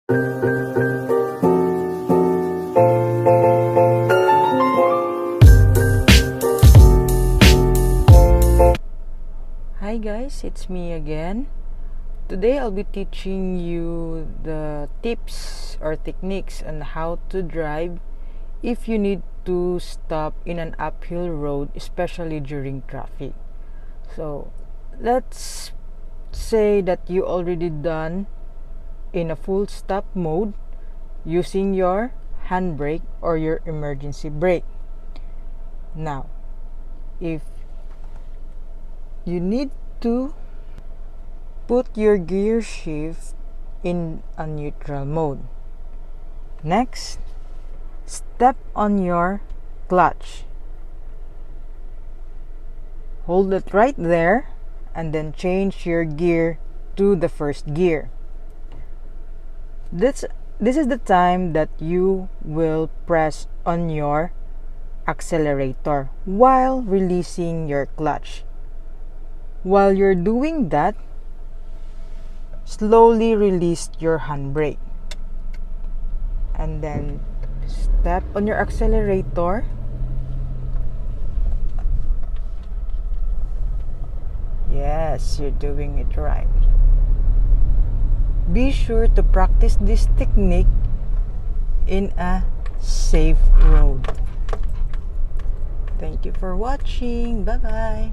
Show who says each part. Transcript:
Speaker 1: Hi guys, it's me again. Today I'll be teaching you the tips or techniques on how to drive if you need to stop in an uphill road, especially during traffic. So let's say that you already done in a full stop mode using your handbrake or your emergency brake. Now, if you need to put your gear shift in a neutral mode. Next, step on your clutch. Hold it right there and then change your gear to the first gear. This is the time that you will press on your accelerator while releasing your clutch. While you're doing that, slowly release your handbrake and then step on your accelerator. Yes, you're doing it right. Be sure to practice this technique in a safe road. Thank you for watching. Bye-bye.